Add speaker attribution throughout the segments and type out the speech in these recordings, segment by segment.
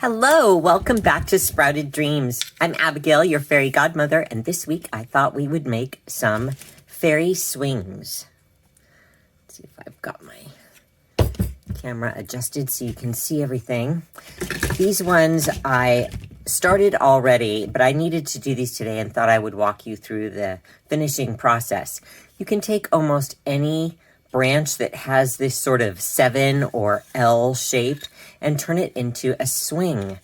Speaker 1: Hello, welcome back to Sprouted Dreams. I'm Abigail, your fairy godmother, and this week I thought we would make some fairy swings. Let's see if I've got my camera adjusted so you can see everything. These ones I started already, but I needed to do these today and thought I would walk you through the finishing process. You can take almost any branch that has this sort of 7 or L shape and turn it into a swing.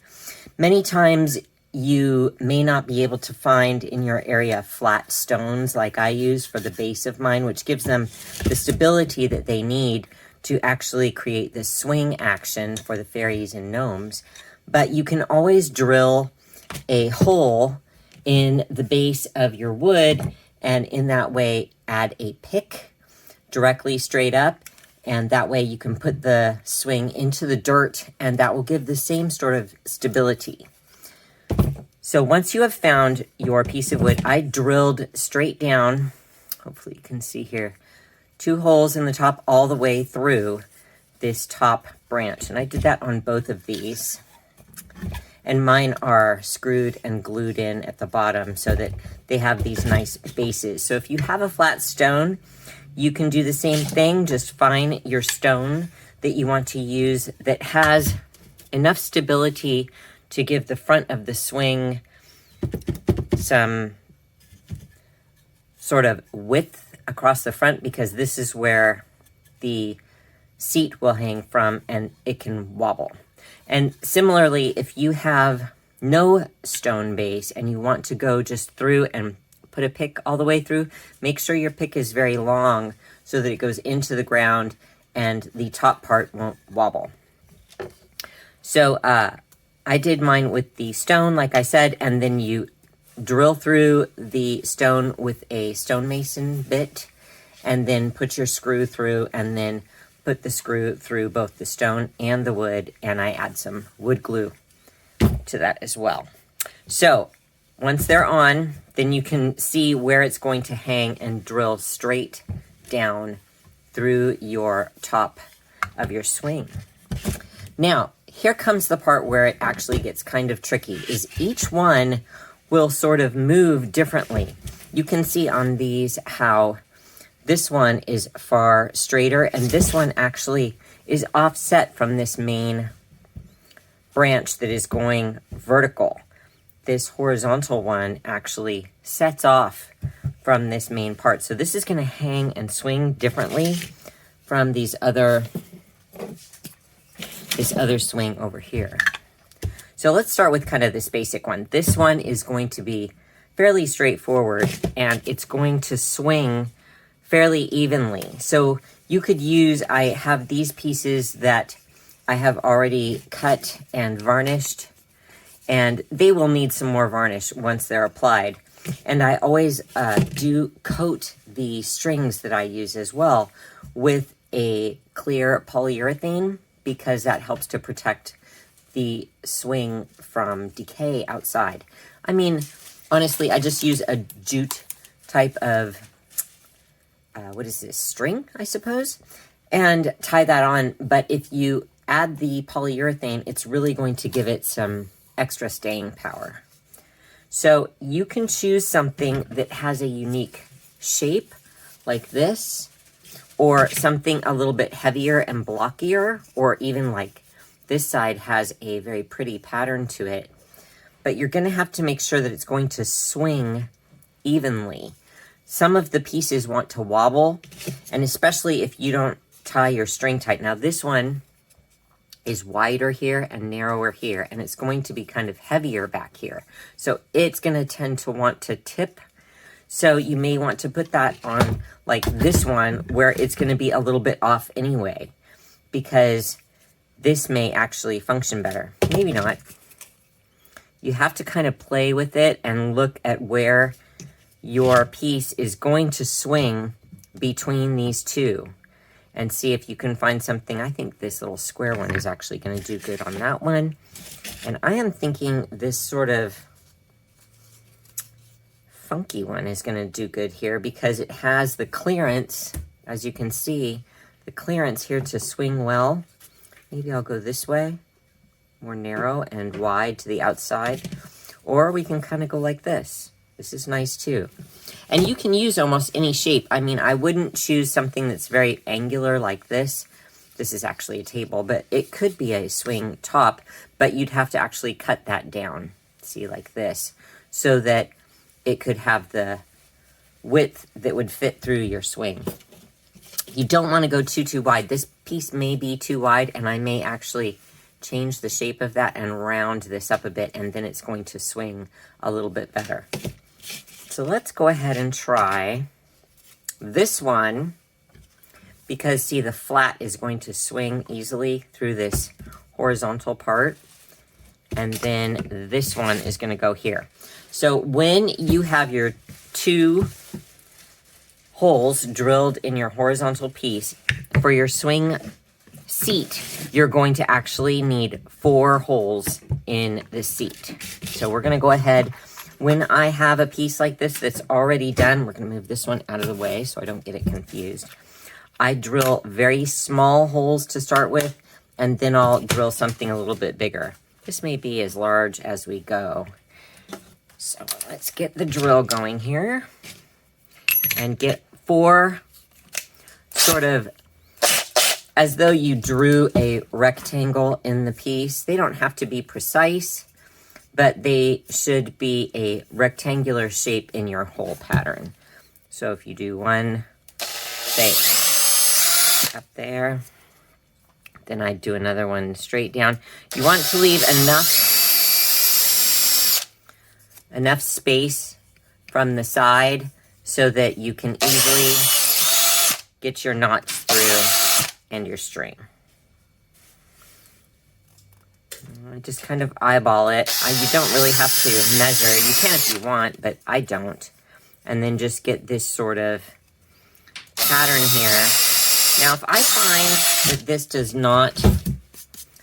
Speaker 1: Many times you may not be able to find in your area flat stones like I use for the base of mine, which gives them the stability that they need to actually create this swing action for the fairies and gnomes. But you can always drill a hole in the base of your wood and in that way add a pick directly straight up, and that way you can put the swing into the dirt and that will give the same sort of stability. So once you have found your piece of wood, I drilled straight down, hopefully you can see here, 2 holes in the top all the way through this top branch, and I did that on both of these. And mine are screwed and glued in at the bottom so that they have these nice bases. So if you have a flat stone, you can do the same thing. Just find your stone that you want to use that has enough stability to give the front of the swing some sort of width across the front, because this is where the seat will hang from and it can wobble. And similarly, if you have no stone base and you want to go just through and put a pick all the way through, make sure your pick is very long so that it goes into the ground and the top part won't wobble. So I did mine with the stone, like I said, and then you drill through the stone with a stonemason bit and then put your screw through and then put the screw through both the stone and the wood, and I add some wood glue to that as well. So once they're on, then you can see where it's going to hang and drill straight down through your top of your swing. Now, here comes the part where it actually gets kind of tricky, is each one will sort of move differently. You can see on these how this one is far straighter, and this one actually is offset from this main branch that is going vertical. This horizontal one actually sets off from this main part. So this is going to hang and swing differently from this other swing over here. So let's start with kind of this basic one. This one is going to be fairly straightforward and it's going to swing fairly evenly. So you could use, I have these pieces that I have already cut and varnished, and they will need some more varnish once they're applied. And I always do coat the strings that I use as well with a clear polyurethane, because that helps to protect the swing from decay outside. I mean, honestly, I just use a jute type of, what is this, string, I suppose, and tie that on. But if you add the polyurethane, it's really going to give it some extra staying power. So you can choose something that has a unique shape like this, or something a little bit heavier and blockier, or even like this side has a very pretty pattern to it. But you're going to have to make sure that it's going to swing evenly. Some of the pieces want to wobble, and especially if you don't tie your string tight. Now this one is wider here and narrower here, and it's going to be kind of heavier back here. So it's going to tend to want to tip. So you may want to put that on like this one where it's going to be a little bit off anyway, because this may actually function better. Maybe not. You have to kind of play with it and look at where your piece is going to swing between these two and see if you can find something. I think this little square one is actually going to do good on that one. And I am thinking this sort of funky one is going to do good here, because it has the clearance, as you can see, the clearance here to swing well. Maybe I'll go this way. more narrow and wide to the outside, or we can kind of go like this. This is nice too. And you can use almost any shape. I mean, I wouldn't choose something that's very angular like this. This is actually a table, but it could be a swing top, but you'd have to actually cut that down, see, like this, so that it could have the width that would fit through your swing. You don't want to go too wide. This piece may be too wide, and I may actually change the shape of that and round this up a bit, and then it's going to swing a little bit better. So let's go ahead and try this one, because see, the flat is going to swing easily through this horizontal part, and then this one is going to go here. So when you have your 2 holes drilled in your horizontal piece, for your swing seat, you're going to actually need 4 holes in the seat. So we're going to go ahead. When I have a piece like this that's already done, we're going to move this one out of the way so I don't get it confused. I drill very small holes to start with, and then I'll drill something a little bit bigger. This may be as large as we go. So let's get the drill going here and get 4 sort of as though you drew a rectangle in the piece. They don't have to be precise, but they should be a rectangular shape in your hole pattern. So if you do one, say, up there, then I do another one straight down. You want to leave enough space from the side so that you can easily get your knots through and your string. I just kind of eyeball it. You don't really have to measure. You can if you want, but I don't. And then just get this sort of pattern here. Now, if I find that this does not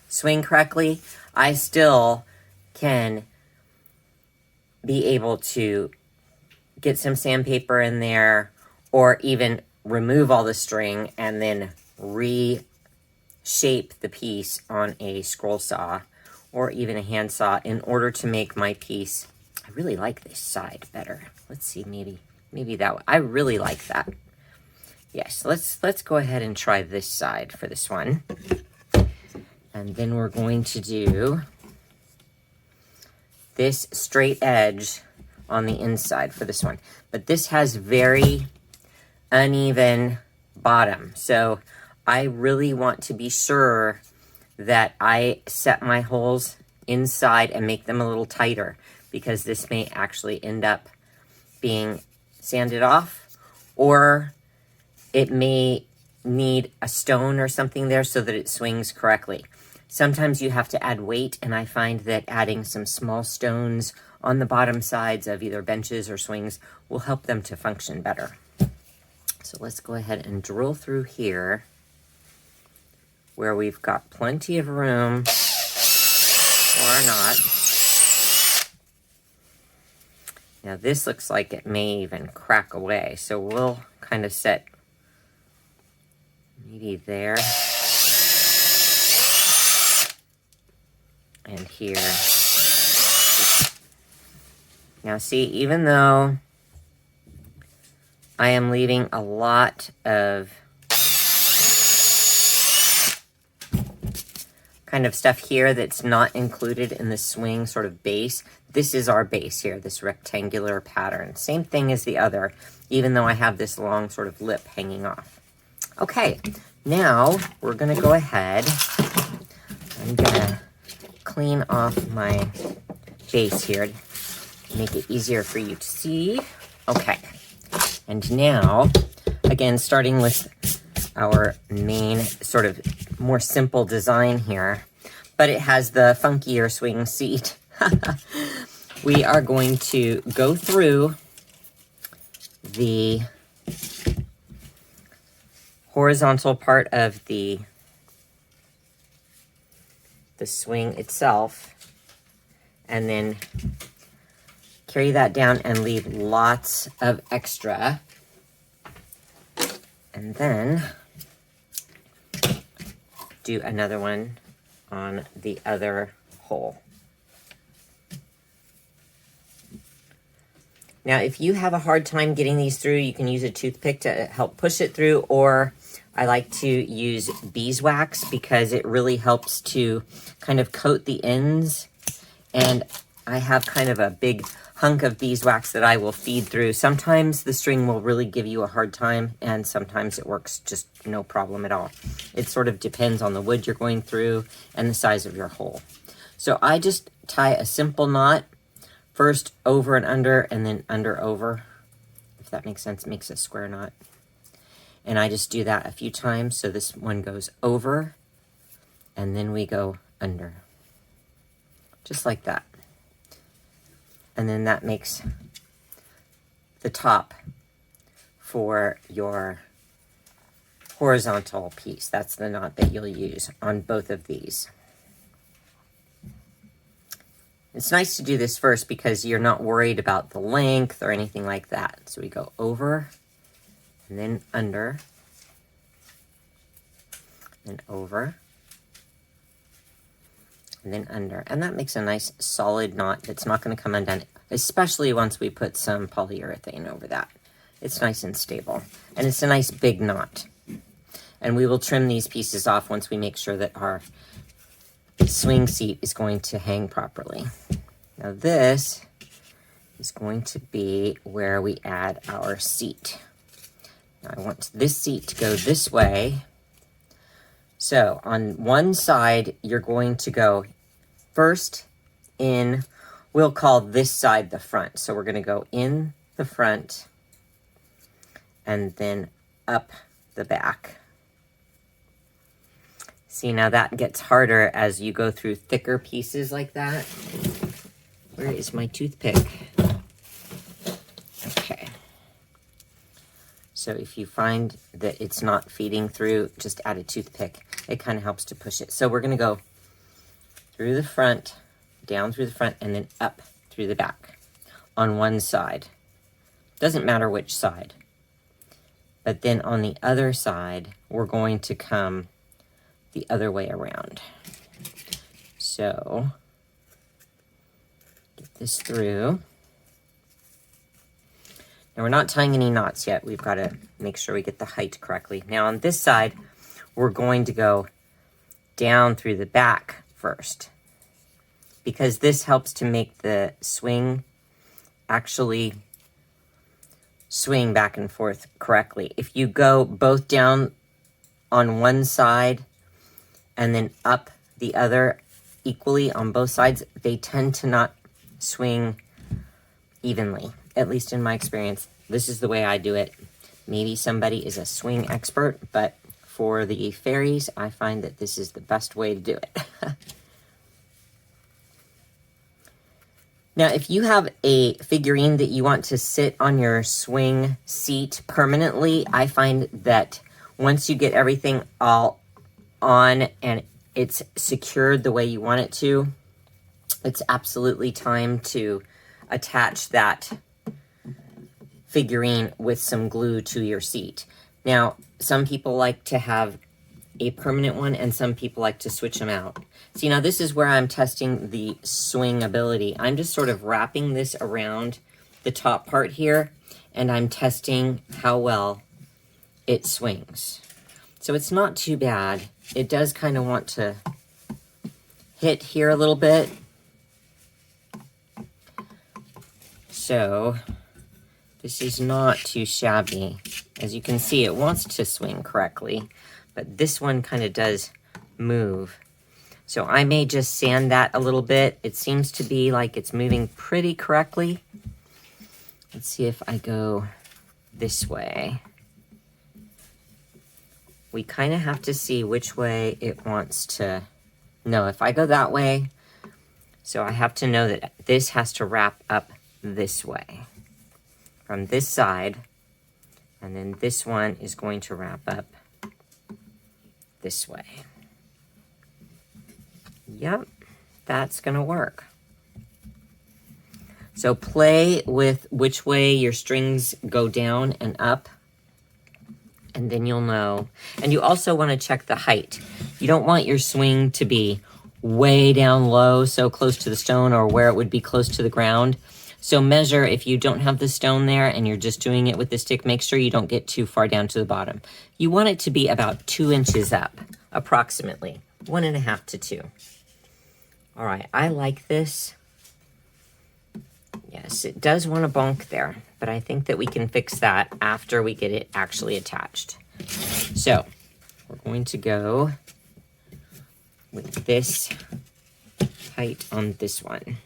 Speaker 1: swing correctly, I still can be able to get some sandpaper in there, or even remove all the string and then reshape the piece on a scroll saw or even a hand saw in order to make my piece. I really like this side better. Let's see, maybe that one. I really like that. Yes, let's go ahead and try this side for this one. And then we're going to do this straight edge on the inside for this one. But this has very uneven bottom. So I really want to be sure that I set my holes inside and make them a little tighter, because this may actually end up being sanded off, or it may need a stone or something there so that it swings correctly. Sometimes you have to add weight, and I find that adding some small stones on the bottom sides of either benches or swings will help them to function better. So let's go ahead and drill through here where we've got plenty of room, or not. Now this looks like it may even crack away, so we'll kind of set maybe there and here. Now see, even though I am leaving a lot of kind of stuff here that's not included in the swing sort of base, this is our base here, this rectangular pattern. Same thing as the other, even though I have this long sort of lip hanging off. Okay, now we're gonna go ahead. I'm gonna clean off my base here to make it easier for you to see. Okay, and now, again, starting with our main sort of more simple design here, but it has the funkier swing seat. We are going to go through the horizontal part of the swing itself, and then carry that down and leave lots of extra. And then do another one on the other hole. Now, if you have a hard time getting these through, you can use a toothpick to help push it through, or I like to use beeswax because it really helps to kind of coat the ends. And I have kind of a big hunk of beeswax that I will feed through. Sometimes the string will really give you a hard time, and sometimes it works just no problem at all. It sort of depends on the wood you're going through and the size of your hole. So I just tie a simple knot, first over and under, and then under over. If that makes sense, it makes a square knot. And I just do that a few times. So this one goes over, and then we go under. Just like that. And then that makes the top for your horizontal piece. That's the knot that you'll use on both of these. It's nice to do this first because you're not worried about the length or anything like that. So we go over, and then under, and over, and then under. And that makes a nice solid knot that's not going to come undone, especially once we put some polyurethane over that. It's nice and stable, and it's a nice big knot. And we will trim these pieces off once we make sure that our swing seat is going to hang properly. Now this is going to be where we add our seat. Now I want this seat to go this way. So on one side, you're going to go first in, we'll call this side the front. So we're going to go in the front and then up the back. See, now that gets harder as you go through thicker pieces like that. Where is my toothpick? Okay. So if you find that it's not feeding through, just add a toothpick. It kind of helps to push it. So we're going to go through the front, down through the front, and then up through the back on one side. Doesn't matter which side. But then on the other side, we're going to come the other way around. So get this through. Now we're not tying any knots yet. We've got to make sure we get the height correctly. Now on this side, we're going to go down through the back first, because this helps to make the swing actually swing back and forth correctly. If you go both down on one side and then up the other equally on both sides, they tend to not swing evenly, at least in my experience. This is the way I do it. Maybe somebody is a swing expert, but for the fairies, I find that this is the best way to do it. Now, if you have a figurine that you want to sit on your swing seat permanently, I find that once you get everything all on and it's secured the way you want it to, it's absolutely time to attach that figurine with some glue to your seat. Now, some people like to have a permanent one and some people like to switch them out. See, now this is where I'm testing the swing ability. I'm just sort of wrapping this around the top part here, and I'm testing how well it swings. So it's not too bad. It does kind of want to hit here a little bit. So this is not too shabby. As you can see, it wants to swing correctly, but this one kind of does move. So I may just sand that a little bit. It seems to be like it's moving pretty correctly. Let's see if I go this way. We kind of have to see which way it wants to. No, if I go that way, so I have to know that this has to wrap up this way from this side, and then this one is going to wrap up this way. Yep, that's going to work. So play with which way your strings go down and up, and then you'll know. And you also want to check the height. You don't want your swing to be way down low, so close to the stone, or where it would be close to the ground. So measure, if you don't have the stone there and you're just doing it with the stick, make sure you don't get too far down to the bottom. You want it to be about 2 inches up, approximately 1.5 to 2. All right, I like this. Yes, it does want to bonk there, but I think that we can fix that after we get it actually attached. So we're going to go with this height on this one.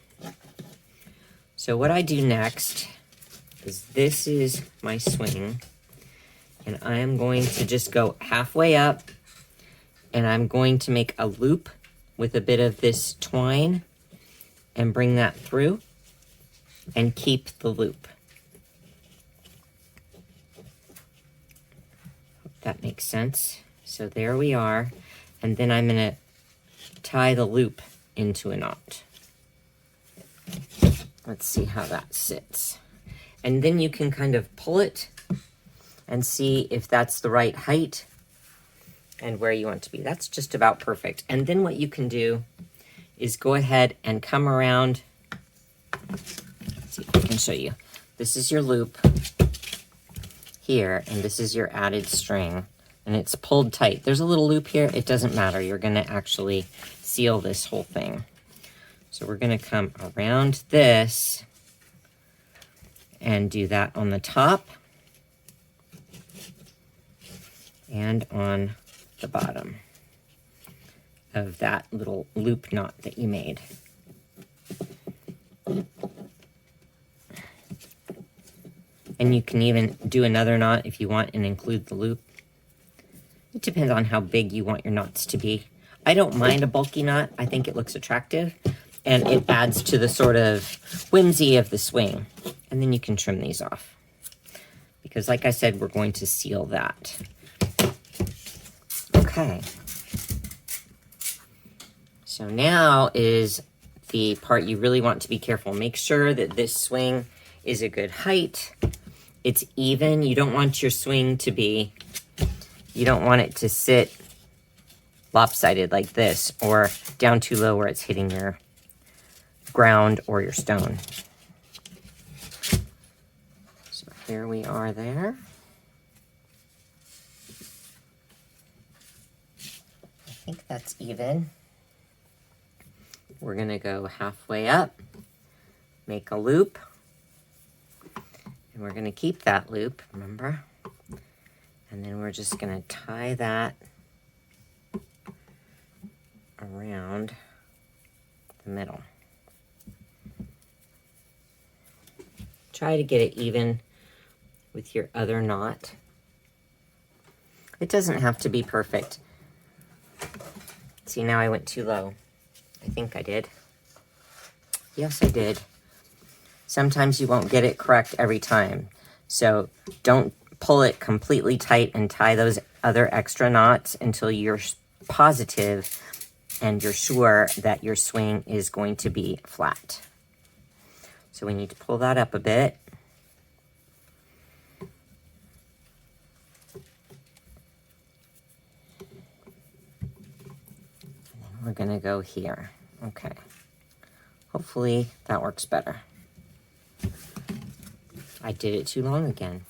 Speaker 1: So what I do next is, this is my swing, and I am going to just go halfway up, and I'm going to make a loop with a bit of this twine and bring that through and keep the loop. Hope that makes sense. So there we are, and then I'm going to tie the loop into a knot. Let's see how that sits. And then you can kind of pull it and see if that's the right height and where you want to be. That's just about perfect. And then what you can do is go ahead and come around. Let's see if I can show you. This is your loop here, and this is your added string, and it's pulled tight. There's a little loop here. It doesn't matter. You're going to actually seal this whole thing. So we're going to come around this and do that on the top and on the bottom of that little loop knot that you made. And you can even do another knot if you want and include the loop. It depends on how big you want your knots to be. I don't mind a bulky knot. I think it looks attractive, and it adds to the sort of whimsy of the swing. And then you can trim these off, because like I said, we're going to seal that. Okay. So now is the part you really want to be careful. Make sure that this swing is a good height. It's even. You don't want your swing to be, you don't want it to sit lopsided like this, or down too low where it's hitting your ground or your stone. So here we are there. I think that's even. We're going to go halfway up, make a loop, and we're going to keep that loop, remember? And then we're just going to tie that around the middle. Try to get it even with your other knot. It doesn't have to be perfect. See, now I went too low. I think I did. Yes, I did. Sometimes you won't get it correct every time. So don't pull it completely tight and tie those other extra knots until you're positive and you're sure that your swing is going to be flat. So we need to pull that up a bit. And then we're going to go here. Okay. Hopefully that works better. I did it too long again.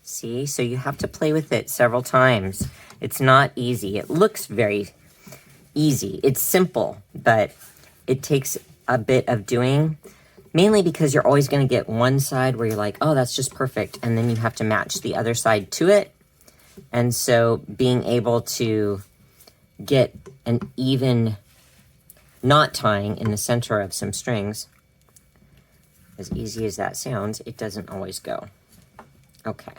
Speaker 1: See, so you have to play with it several times. It's not easy. It looks very easy. It's simple, but it takes a bit of doing, mainly because you're always going to get one side where you're like, oh, that's just perfect. And then you have to match the other side to it. And so being able to get an even knot tying in the center of some strings, as easy as that sounds, it doesn't always go. Okay.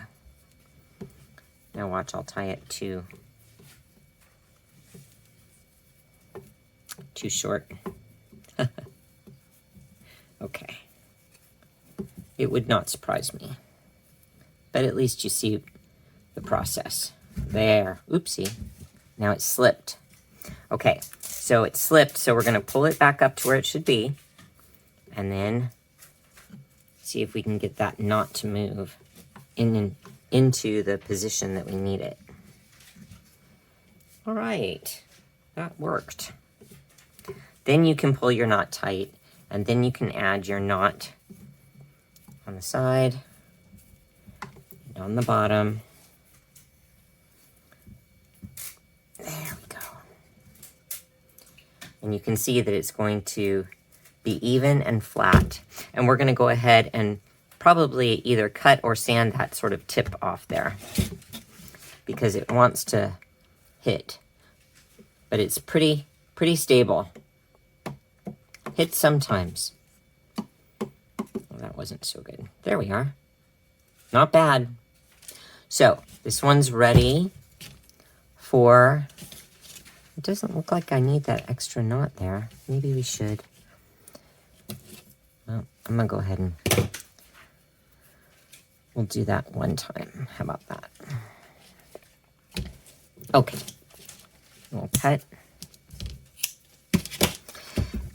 Speaker 1: Now watch, I'll tie it too short. Okay. It would not surprise me. But at least you see the process. There. Oopsie. Now it slipped. Okay, so it slipped, so we're going to pull it back up to where it should be. And then see if we can get that knot to move into the position that we need it. All right, that worked. Then you can pull your knot tight, and then you can add your knot on the side, and on the bottom. There we go. And you can see that it's going to be even and flat. And we're going to go ahead and probably either cut or sand that sort of tip off there because it wants to hit. But it's pretty stable. Hits sometimes. Well, that wasn't so good. There we are. Not bad. So this one's ready for, it doesn't look like I need that extra knot there. Maybe we should. Well, I'm gonna go ahead and we'll do that one time. How about that? Okay. We'll cut.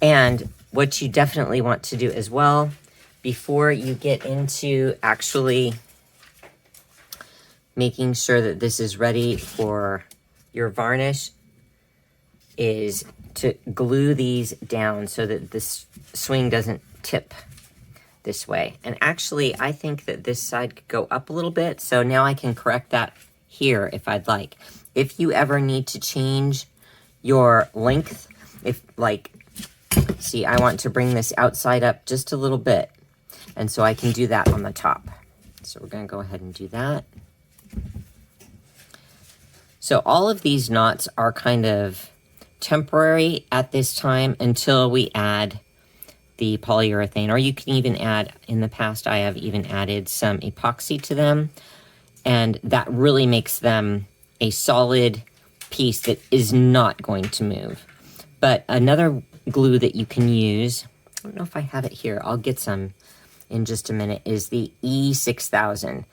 Speaker 1: And what you definitely want to do as well, before you get into actually making sure that this is ready for your varnish, is to glue these down so that this swing doesn't tip this way. And actually, I think that this side could go up a little bit, so now I can correct that here if I'd like. If you ever need to change your length, if like, see, I want to bring this outside up just a little bit, and so I can do that on the top. So we're going to go ahead and do that. So all of these knots are kind of temporary at this time until we add the polyurethane, or you can even add, in the past I have even added some epoxy to them, and that really makes them a solid piece that is not going to move. But another glue that you can use, I don't know if I have it here, I'll get some in just a minute, is the E6000.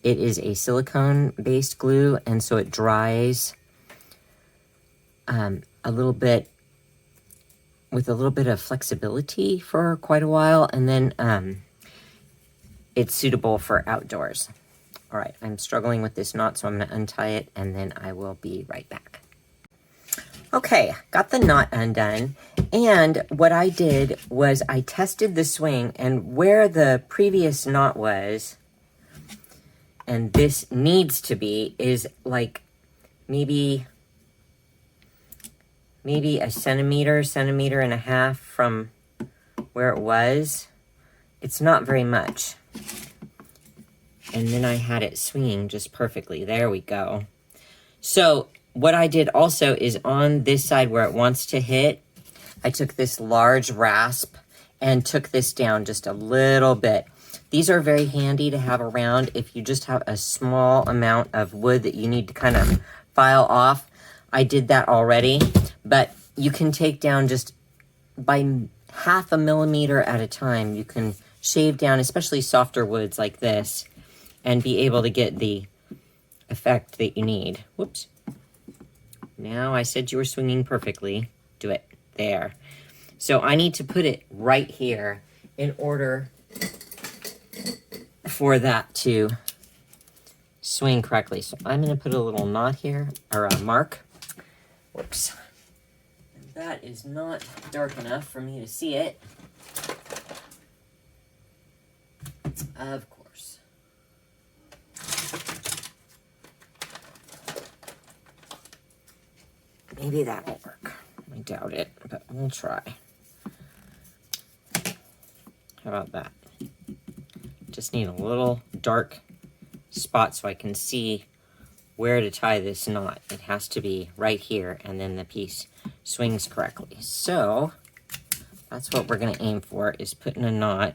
Speaker 1: It is a silicone-based glue, and so it dries a little bit, with a little bit of flexibility for quite a while, and then it's suitable for outdoors. All right, I'm struggling with this knot, so I'm going to untie it, and then I will be right back. Okay, got the knot undone, and what I did was I tested the swing, and where the previous knot was, and this needs to be, is like maybe a centimeter and a half from where it was. It's not very much. And then I had it swinging just perfectly. There we go. So what I did also is on this side where it wants to hit, I took this large rasp and took this down just a little bit. These are very handy to have around if you just have a small amount of wood that you need to kind of file off. I did that already, but you can take down just by 0.5 millimeter at a time. You can shave down, especially softer woods like this, and be able to get the effect that you need. Whoops. Now I said you were swinging perfectly. Do it. There. So I need to put it right here in order for that to swing correctly. So I'm going to put a little knot here, or a mark. Whoops. And that is not dark enough for me to see it. Of course. Maybe that will work. I doubt it, but we'll try. How about that? Just need a little dark spot so I can see where to tie this knot. It has to be right here, and then the piece swings correctly. So that's what we're going to aim for, is putting a knot.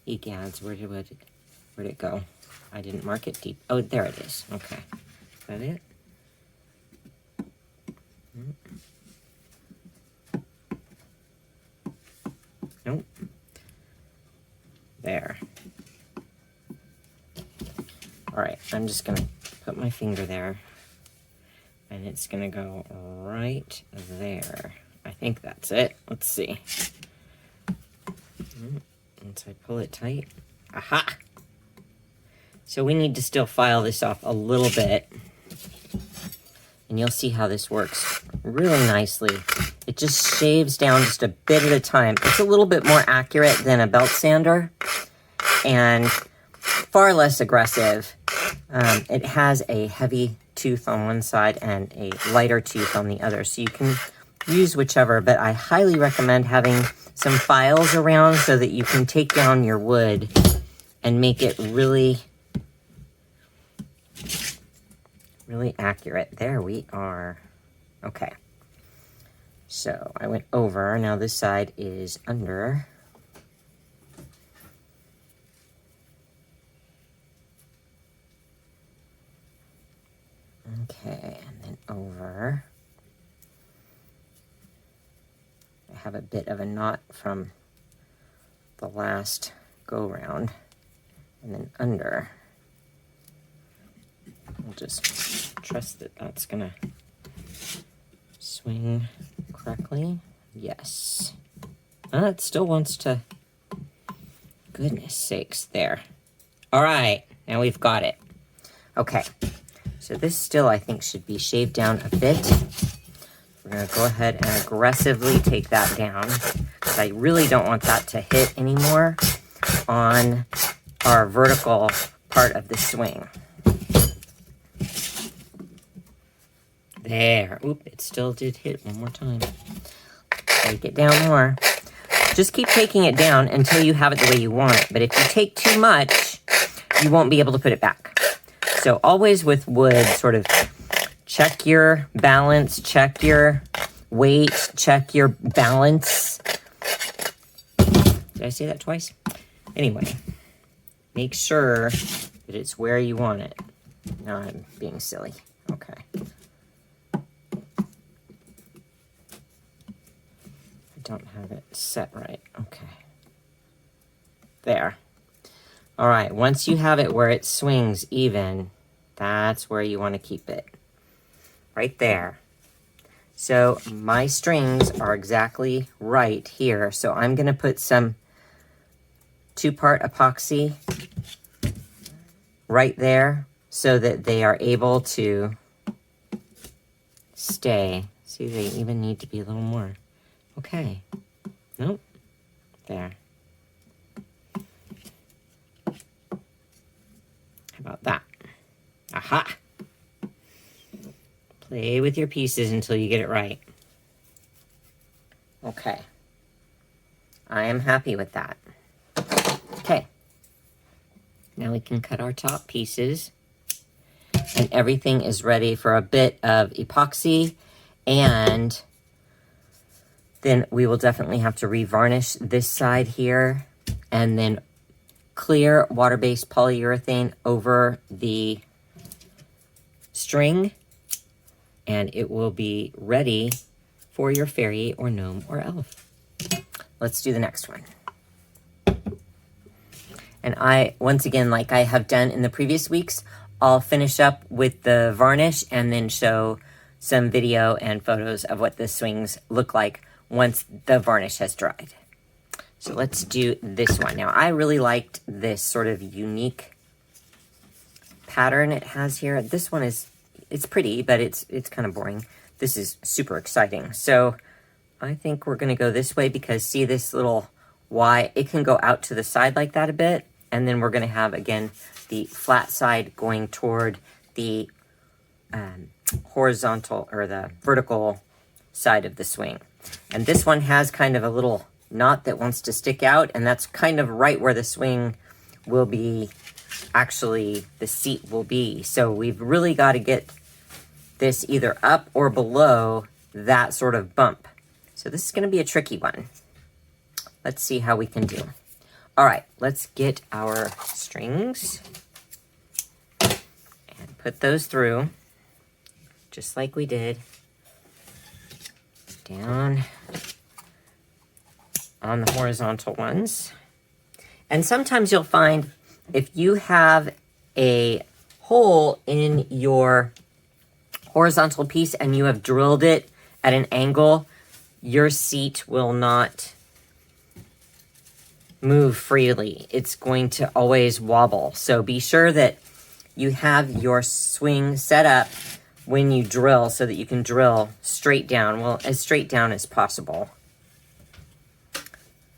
Speaker 1: Egads, where did it go? I didn't mark it deep. Oh, there it is. Okay. Is that it? Nope. There. All right, I'm just gonna put my finger there, and it's gonna go right there. I think that's it. Let's see. Once I pull it tight. Aha! So we need to still file this off a little bit, and you'll see how this works really nicely It just shaves down just a bit at a time. It's a little bit more accurate than a belt sander and far less aggressive. It has a heavy tooth on one side and a lighter tooth on the other, so you can use whichever, but I highly recommend having some files around so that you can take down your wood and make it really, really accurate. There we are. Okay. So I went over, now this side is under. Okay, and then over. I have a bit of a knot from the last go round, and then under. I'll just trust that that's gonna swing correctly. Yes. It still wants to. Goodness sakes, there. All right, now we've got it. Okay, so this still I think should be shaved down a bit. We're gonna go ahead and aggressively take that down because I really don't want that to hit anymore on our vertical part of the swing. There. Oop, it still did hit one more time. Take it down more. Just keep taking it down until you have it the way you want it. But if you take too much, you won't be able to put it back. So always with wood, sort of check your balance, check your weight, check your balance. Did I say that twice? Anyway, make sure that it's where you want it. Now I'm being silly. Okay. Don't have it set right. Okay. There. All right, once you have it where it swings even, that's where you want to keep it. Right there. So my strings are exactly right here. So I'm going to put some 2-part epoxy right there so that they are able to stay. See, they even need to be a little more. Okay. Nope. There. How about that? Aha! Play with your pieces until you get it right. Okay. I am happy with that. Okay. Now we can cut our top pieces. And everything is ready for a bit of epoxy, and then we will definitely have to revarnish this side here and then clear water-based polyurethane over the string, and it will be ready for your fairy or gnome or elf. Let's do the next one. And once again, like I have done in the previous weeks, I'll finish up with the varnish and then show some video and photos of what the swings look like once the varnish has dried. So let's do this one. Now, I really liked this sort of unique pattern it has here. This one it's pretty, but it's kind of boring. This is super exciting. So I think we're gonna go this way because see this little Y, it can go out to the side like that a bit. And then we're gonna have, again, the flat side going toward the horizontal or the vertical side of the swing. And this one has kind of a little knot that wants to stick out, and that's kind of right where the swing will be, actually the seat will be. So we've really got to get this either up or below that sort of bump. So this is going to be a tricky one. Let's see how we can do. All right, let's get our strings and put those through just like we did. Down on the horizontal ones. And sometimes you'll find if you have a hole in your horizontal piece and you have drilled it at an angle, your seat will not move freely. It's going to always wobble. So be sure that you have your swing set up when you drill so that you can drill straight down, well, as straight down as possible.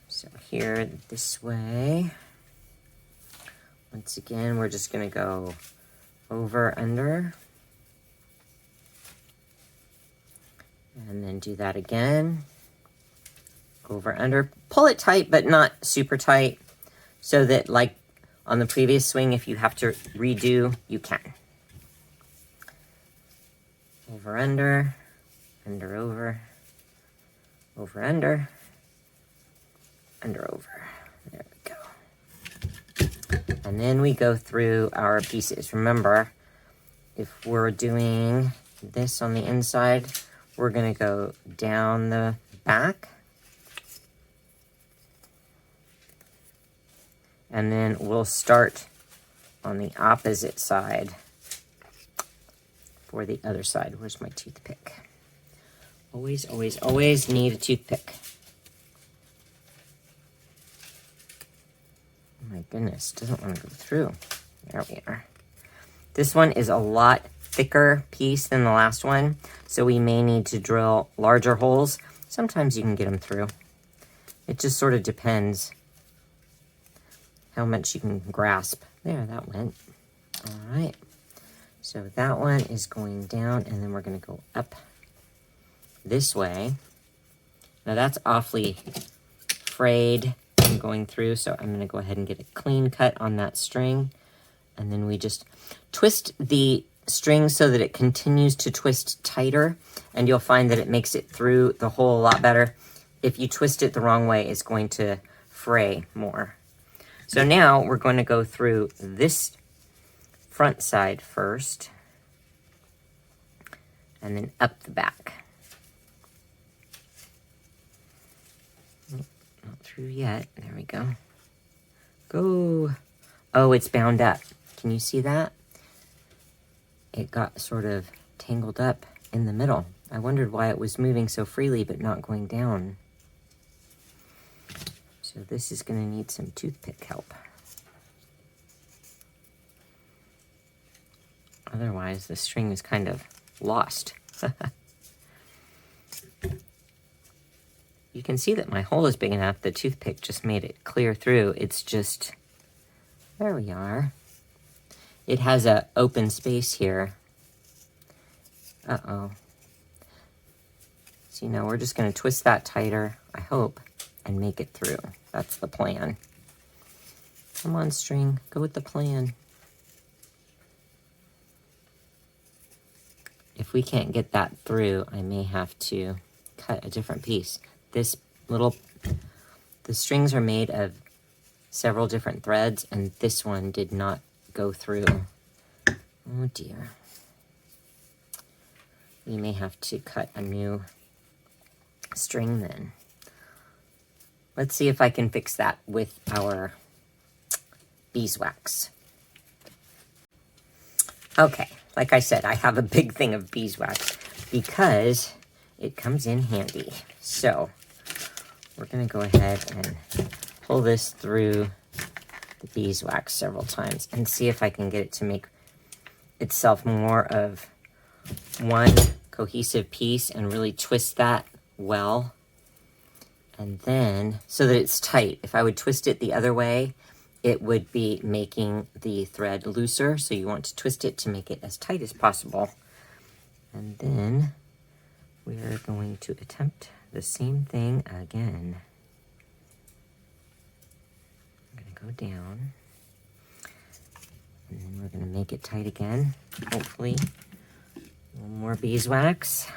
Speaker 1: So here, this way. Once again, we're just going to go over, under, and then do that again. Over, under. Pull it tight, but not super tight, so that like on the previous swing, if you have to redo, you can. Over, under, over, under, over. There we go. And then we go through our pieces. Remember, if we're doing this on the inside, we're going to go down the back. And then we'll start on the opposite side for the other side. Where's my toothpick? Always, always, always need a toothpick. Oh my goodness, doesn't want to go through. There we are. This one is a lot thicker piece than the last one, so we may need to drill larger holes. Sometimes you can get them through. It just sort of depends how much you can grasp. There, that went. All right. So that one is going down, and then we're going to go up this way. Now that's awfully frayed and going through, so I'm going to go ahead and get a clean cut on that string. And then we just twist the string so that it continues to twist tighter, and you'll find that it makes it through the hole a lot better. If you twist it the wrong way, it's going to fray more. So now we're going to go through this front side first, and then up the back. Not through yet. There we go. Go. Oh, it's bound up. Can you see that? It got sort of tangled up in the middle. I wondered why it was moving so freely but not going down. So this is going to need some toothpick help. Otherwise, the string is kind of lost. You can see that my hole is big enough. The toothpick just made it clear through. It's just, there we are. It has an open space here. Uh-oh. So, we're just going to twist that tighter, I hope, and make it through. That's the plan. Come on, string. Go with the plan. If we can't get that through, I may have to cut a different piece. The strings are made of several different threads, and this one did not go through. Oh dear. We may have to cut a new string then. Let's see if I can fix that with our beeswax. Okay, like I said, I have a big thing of beeswax because it comes in handy. So we're going to go ahead and pull this through the beeswax several times and see if I can get it to make itself more of one cohesive piece and really twist that well. And then, so that it's tight. If I would twist it the other way, it would be making the thread looser. So you want to twist it to make it as tight as possible. And then we're going to attempt the same thing again. I'm going to go down. And then we're going to make it tight again. Hopefully, a little more beeswax.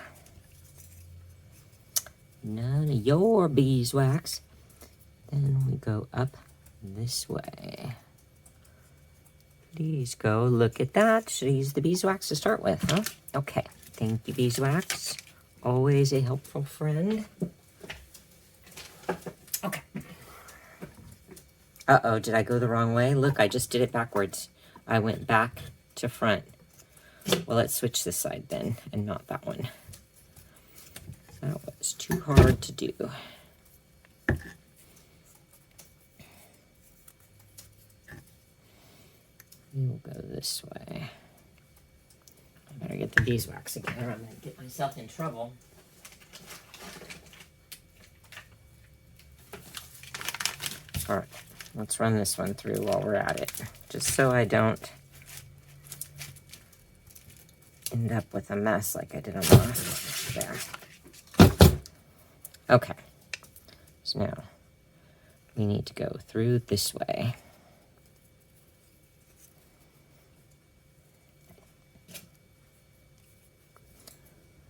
Speaker 1: None of your beeswax. Then we go up this way. Please go look at that. Should I use the beeswax to start with, huh? Okay. Thank you, beeswax. Always a helpful friend. Okay. Uh-oh, did I go the wrong way? Look, I just did it backwards. I went back to front. Well, let's switch this side then, and not that one. That was too hard to do. We'll go this way. I better get the beeswax again, or I'm going to get myself in trouble. All right, let's run this one through while we're at it, just so I don't end up with a mess like I did on the last one. There. Okay, so now we need to go through this way.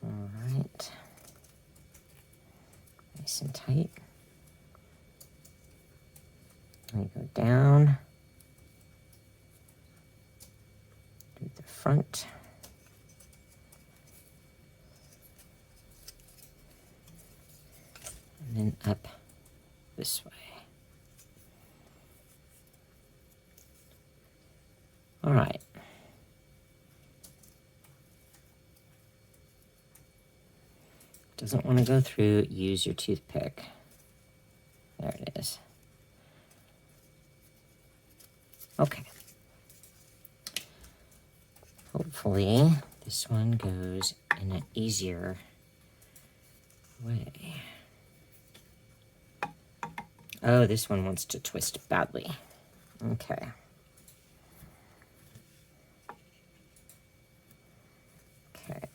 Speaker 1: All right, nice and tight. We go down to the front. And then up this way. All right. Doesn't want to go through, use your toothpick. There it is. Okay. Hopefully this one goes in an easier way. Oh, this one wants to twist badly. Okay. Okay.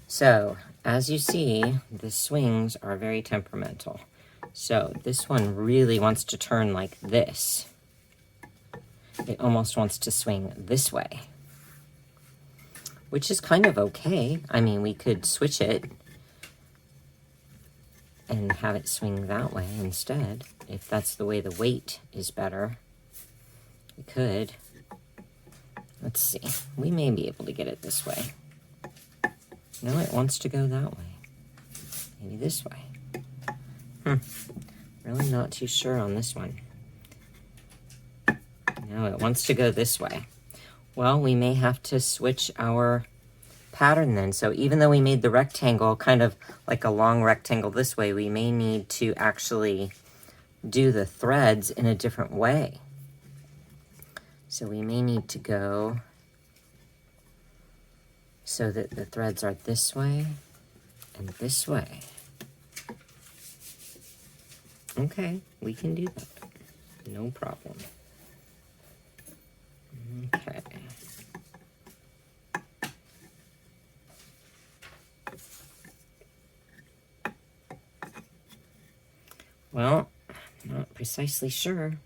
Speaker 1: So, as you see, the swings are very temperamental. So, this one really wants to turn like this. It almost wants to swing this way, which is kind of okay. I mean, we could switch it and have it swing that way instead. If that's the way the weight is better, we could. Let's see. We may be able to get it this way. No, it wants to go that way. Maybe this way. Really not too sure on this one. No, it wants to go this way. Well, we may have to switch our pattern then. So even though we made the rectangle kind of like a long rectangle this way, we may need to actually do the threads in a different way. So we may need to go so that the threads are this way and this way. Okay, we can do that. No problem. Okay. Well, I'm not precisely sure.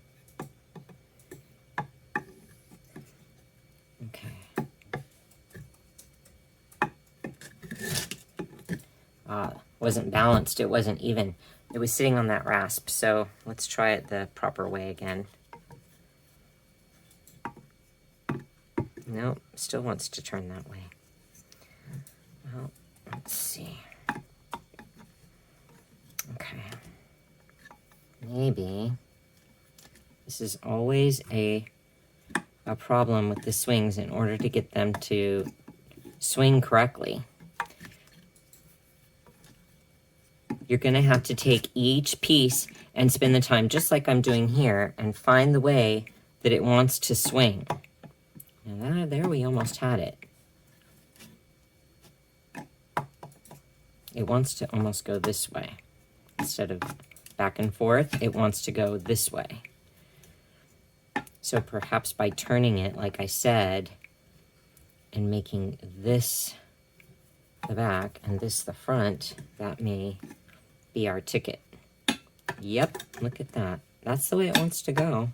Speaker 1: Okay. Wasn't balanced, it wasn't even. It was sitting on that rasp, so let's try it the proper way again. Nope, still wants to turn that way. Well, let's see. Okay. Maybe this is always a problem with the swings in order to get them to swing correctly. You're going to have to take each piece and spend the time, just like I'm doing here, and find the way that it wants to swing. Now, there we almost had it. It wants to almost go this way. Instead of back and forth, it wants to go this way. So perhaps by turning it, like I said, and making this the back and this the front, that may be our ticket. Yep, look at that. That's the way it wants to go.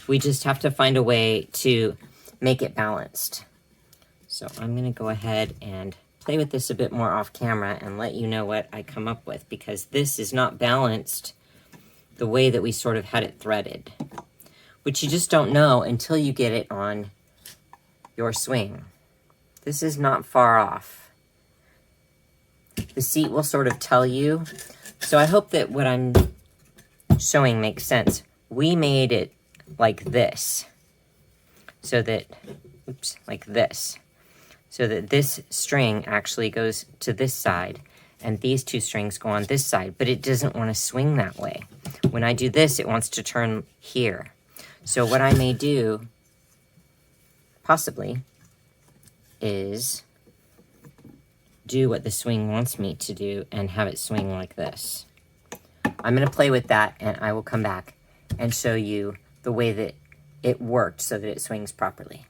Speaker 1: We just have to find a way to make it balanced. So I'm going to go ahead and play with this a bit more off camera and let you know what I come up with, because this is not balanced the way that we sort of had it threaded, which you just don't know until you get it on your swing. This is not far off. The seat will sort of tell you. So I hope that what I'm showing makes sense. We made it like this, so that, oops, like this, so that this string actually goes to this side and these two strings go on this side, but it doesn't want to swing that way. When I do this, it wants to turn here. So what I may do, possibly, is do what the swing wants me to do and have it swing like this. I'm going to play with that, and I will come back and show you the way that it worked so that it swings properly.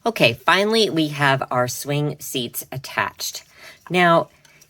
Speaker 1: Okay, finally we have our swing seats attached. Now,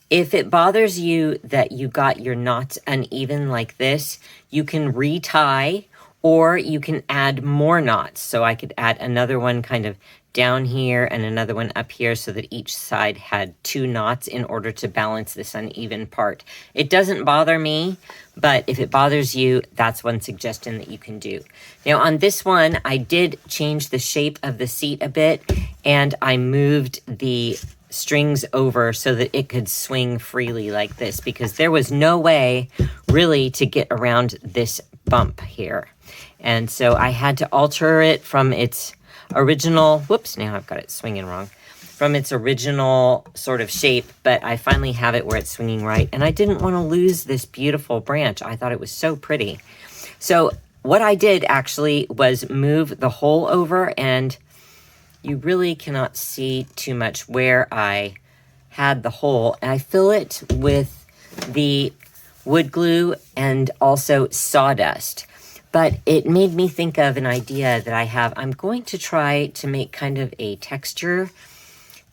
Speaker 1: if it bothers you that you got your knots uneven like this, you can retie or you can add more knots. So I could add another one kind of down here and another one up here so that each side had 2 knots in order to balance this uneven part. It doesn't bother me, but if it bothers you, that's one suggestion that you can do. Now on this one, I did change the shape of the seat a bit, and I moved the strings over so that it could swing freely like this, because there was no way really to get around this bump here. And so I had to alter it from its original, whoops, now I've got it swinging wrong, from its original sort of shape, but I finally have it where it's swinging right. And I didn't want to lose this beautiful branch. I thought it was so pretty. So what I did actually was move the hole over, and you really cannot see too much where I had the hole. And I fill it with the wood glue and also sawdust. But it made me think of an idea that I have. I'm going to try to make kind of a texture,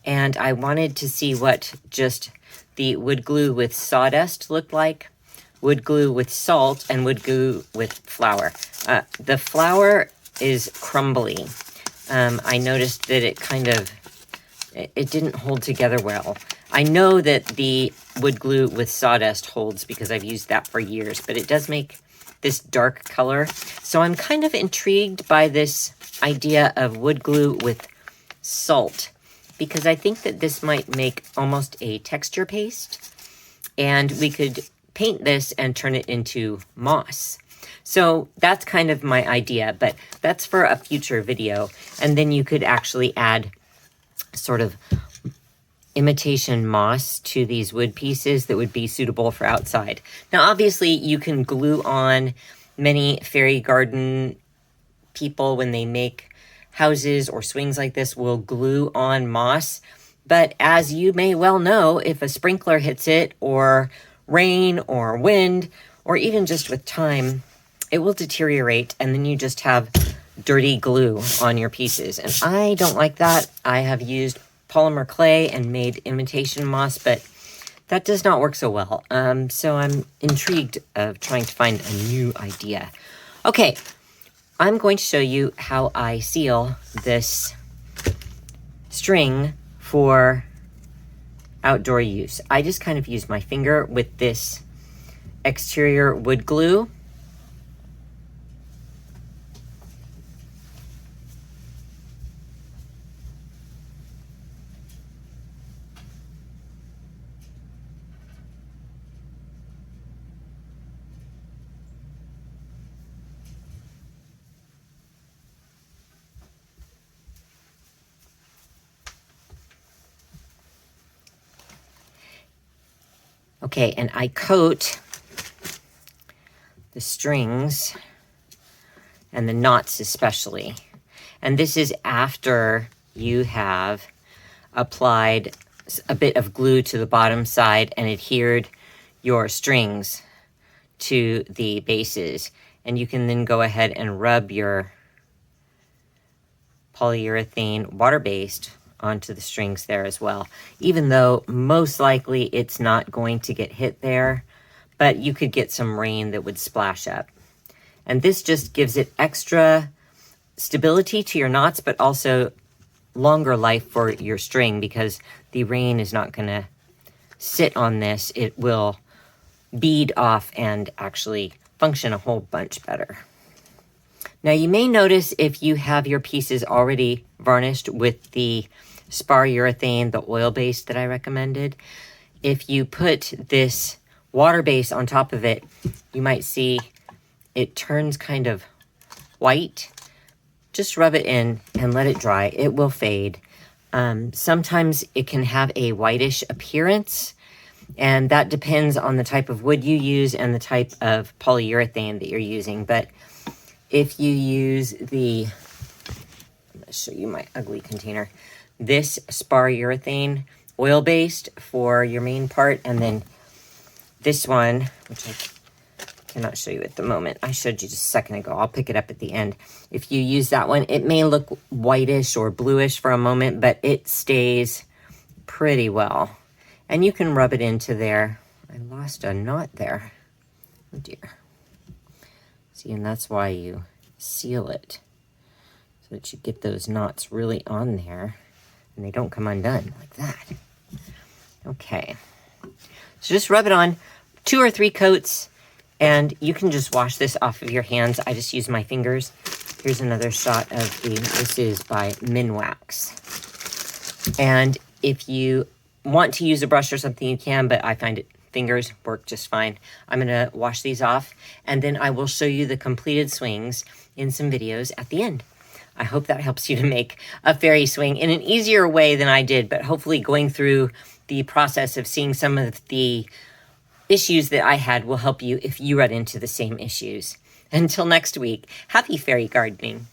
Speaker 1: and I wanted to see what just the wood glue with sawdust looked like, wood glue with salt, and wood glue with flour. The flour is crumbly. I noticed that it didn't hold together well. I know that the wood glue with sawdust holds because I've used that for years, but it does make this dark color. So I'm kind of intrigued by this idea of wood glue with salt, because I think that this might make almost a texture paste, and we could paint this and turn it into moss. So that's kind of my idea, but that's for a future video. And then you could actually add sort of imitation moss to these wood pieces that would be suitable for outside. Now, obviously, you can glue on. Many fairy garden people, when they make houses or swings like this, will glue on moss. But as you may well know, if a sprinkler hits it, or rain or wind, or even just with time, it will deteriorate, and then you just have dirty glue on your pieces. And I don't like that. I have used polymer clay and made imitation moss, but that does not work so well. So I'm intrigued of trying to find a new idea. Okay, I'm going to show you how I seal this string for outdoor use. I just kind of use my finger with this exterior wood glue. Okay, and I coat the strings and the knots especially. And this is after you have applied a bit of glue to the bottom side and adhered your strings to the bases. And you can then go ahead and rub your polyurethane water-based onto the strings there as well, even though most likely it's not going to get hit there, but you could get some rain that would splash up. And this just gives it extra stability to your knots, but also longer life for your string, because the rain is not going to sit on this. It will bead off and actually function a whole bunch better. Now you may notice, if you have your pieces already varnished with the spar urethane, the oil base that I recommended, if you put this water base on top of it, you might see it turns kind of white. Just rub it in and let it dry. It will fade. Sometimes it can have a whitish appearance, And that depends on the type of wood you use and the type of polyurethane that you're using. But if you use the, I'm going to show you my ugly container, this spar urethane oil-based for your main part, and then this one, which I cannot show you at the moment. I showed you just a second ago. I'll pick it up at the end. If you use that one, it may look whitish or bluish for a moment, but it stays pretty well. And you can rub it into there. I lost a knot there. Oh dear. See, and that's why you seal it, so that you get those knots really on there and they don't come undone like that. Okay. So just rub it on 2 or 3 coats, and you can just wash this off of your hands. I just use my fingers. Here's another shot of this is by Minwax. And if you want to use a brush or something, you can, but I find fingers work just fine. I'm gonna wash these off, and then I will show you the completed swings in some videos at the end. I hope that helps you to make a fairy swing in an easier way than I did, but hopefully going through the process of seeing some of the issues that I had will help you if you run into the same issues. Until next week, happy fairy gardening.